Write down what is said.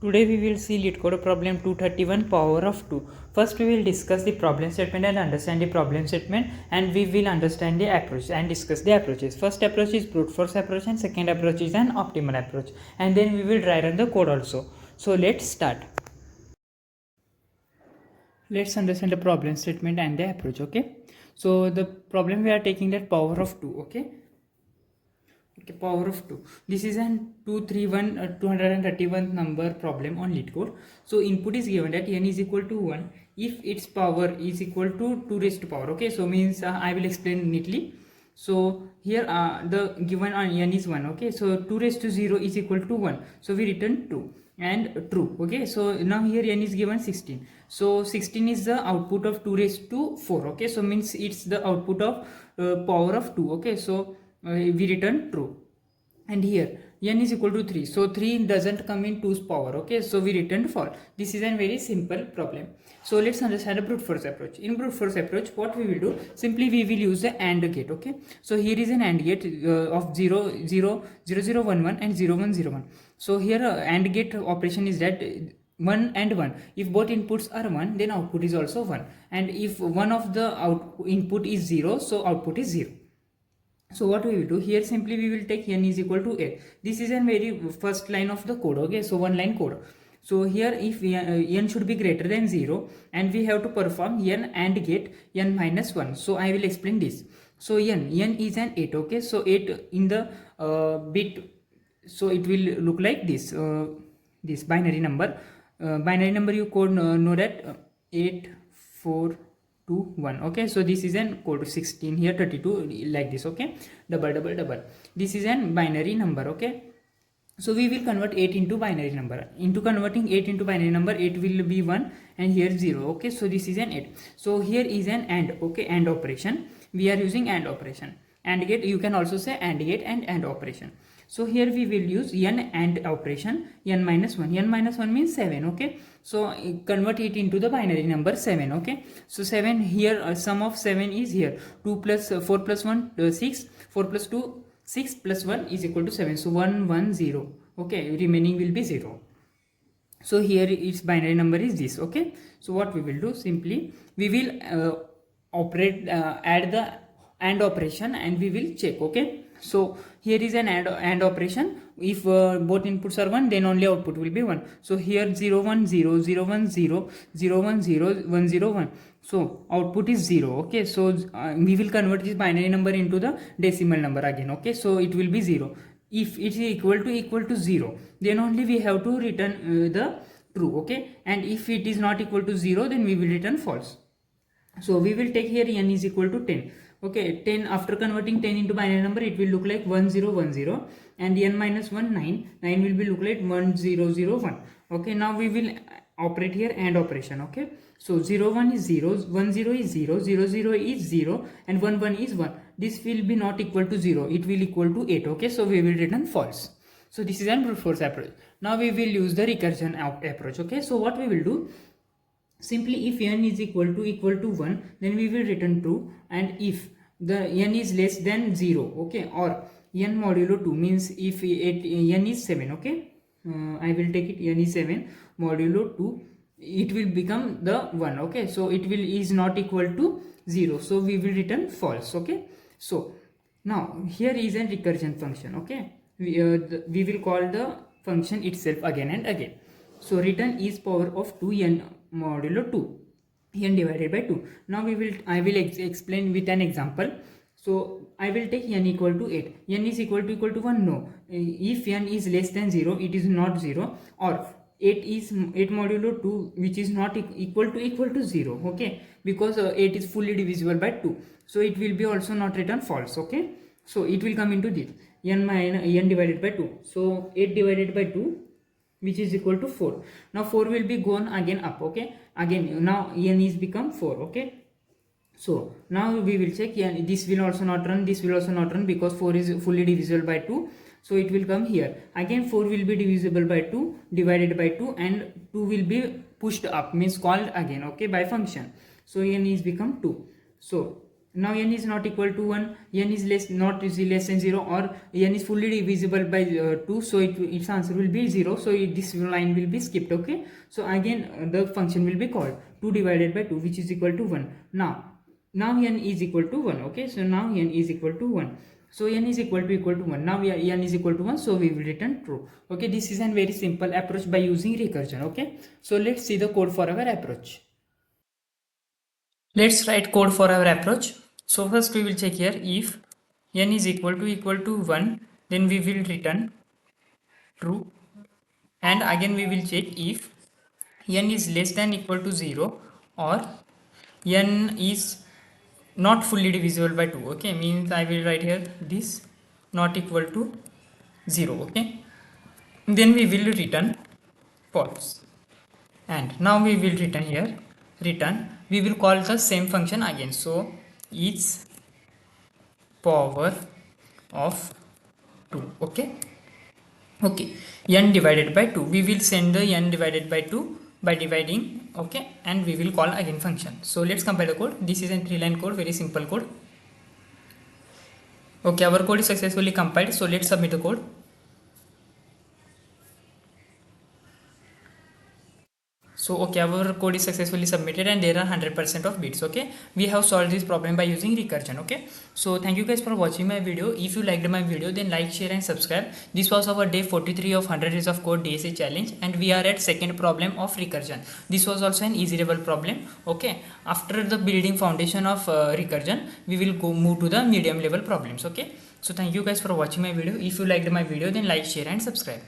Today we will see LeetCode problem 231 power of 2. First we will discuss the problem statement and understand the problem statement, and we will understand the approach and discuss the approaches. First approach is brute force approach and second approach is an optimal approach, and then we will try run the code also. So let's start. Let's understand the problem statement and the approach. Okay, so the problem we are taking that power of 2. Okay, power of 2. This is an 231 number problem on LeetCode. So input is given that n is equal to 1 if its power is equal to 2 raised to power. Okay, so means I will explain neatly. So here the given on n is 1. Okay, so 2 raised to 0 is equal to 1. So we return 2 and true. Okay, so now here n is given 16. So 16 is the output of 2 raised to 4. Okay, so means it's the output of power of 2. Okay, so we return true. And here n is equal to 3, so 3 doesn't come in 2's power. Okay, so we return false. This is a very simple problem. So let's understand a brute force approach. In brute force approach, what we will do, simply we will use the AND gate. Okay, so here is an AND gate of 0 0 0 0 1 1 and 0 1 0 1. So here AND gate operation is that 1 and 1. If both inputs are 1, then output is also 1, and if one of the input is 0, so output is 0. So what we will do here, simply we will take n is equal to 8. This is a very first line of the code. Okay, so one line code. So here if n should be greater than 0, and we have to perform n AND gate n minus 1. So I will explain this. So n is an 8. Okay, so 8 in the bit, so it will look like this, this binary number. Binary number you code know that 8 4 2 1. Okay, so this is an code 16 here, 32 like this. Okay, double double double, this is an binary number. Okay, so we will convert 8 into binary number. Into converting 8 into binary number, 8 will be 1 and here 0. Okay, so this is an 8. So here is an AND. Okay, AND operation, we are using AND operation. AND gate, you can also say AND gate and AND operation. So here we will use n AND operation, n minus 1. N minus 1 means 7. Okay, so convert it into the binary number 7. Okay, so 7 here, sum of 7 is here, 2 plus 4 plus 1 6, 4 plus 2 6 plus 1 is equal to 7. So 1 1 0. Okay, remaining will be 0. So here its binary number is this. Okay, so what we will do, simply we will add the AND operation and we will check. Okay, so here is an AND operation. If both inputs are 1, then only output will be 1. So here 0 1 0 0 1 0 0 1 0 1 0 1. So output is 0. Okay, so we will convert this binary number into the decimal number again. Okay, so it will be 0. If it is equal to 0, then only we have to return the true. Okay, and if it is not equal to 0, then we will return false. So we will take here n is equal to 10. Okay, 10, after converting 10 into binary number, it will look like 1010, and n minus 1 9 will be look like 1001. Okay, now we will operate here AND operation. Okay, so 0 1 is 0, 1 0 is 0, 0 0 is 0, and 1 1 is 1. This will be not equal to 0, it will equal to 8. Okay, so we will return false. So this is an brute force approach. Now we will use the recursion approach. Okay, so what we will do, simply if n is equal to 1, then we will return true, and if the n is less than 0, okay, or n modulo 2 means if n is 7. Okay, I will take it, n is 7 modulo 2, it will become the 1. Okay, so it will is not equal to 0, so we will return false. Okay, so now here is a recursion function. Okay, we will call the function itself again and again. So return is power of 2 n modulo 2, n divided by 2. Now I will explain with an example. So I will take n equal to 8. N is equal to 1. No, if n is less than 0, it is not 0, or 8 is 8 modulo 2, which is not equal to 0. Okay, because 8 is fully divisible by 2, so it will be also not return false. Okay, so it will come into this n divided by 2. So 8 divided by 2, which is equal to 4. Now 4 will be gone again up. Okay, again now n is become 4. Okay, so now we will check, this will also not run, this will also not run, because 4 is fully divisible by 2. So it will come here again, 4 will be divisible by 2, divided by 2, and 2 will be pushed up, means called again. Okay, by function. So n is become 2. So Now n is not equal to 1, n is less than 0, or n is fully divisible by 2, so its answer will be 0, so this line will be skipped. Okay, so again the function will be called 2 divided by 2, which is equal to 1. Now n is equal to 1. Okay, so now n is equal to 1, so n is equal to 1. Now n is equal to 1, so we will return true. Okay, this is a very simple approach by using recursion. Okay, so let's see the code for our approach. Let's write code for our approach. So first we will check here, if n is equal to 1, then we will return true, and again we will check if n is less than equal to 0, or n is not fully divisible by 2. Okay, means I will write here this not equal to 0. Okay, then we will return false, and now we will return here we will call the same function again. So each power of 2. Okay, n divided by 2, we will send the n divided by 2 by dividing. Okay, and we will call again function. So let's compile the code. This is a 3-line code, very simple code. Okay, our code is successfully compiled, so let's submit the code. So okay, our code is successfully submitted and there are 100% of bits. Okay, we have solved this problem by using recursion. Okay, so thank you guys for watching my video. If you liked my video, then like, share and subscribe. This was our day 43 of 100 days of code DSA challenge, and we are at second problem of recursion. This was also an easy level problem. Okay, after the building foundation of recursion, we will move to the medium level problems. Okay, so thank you guys for watching my video. If you liked my video, then like, share and subscribe.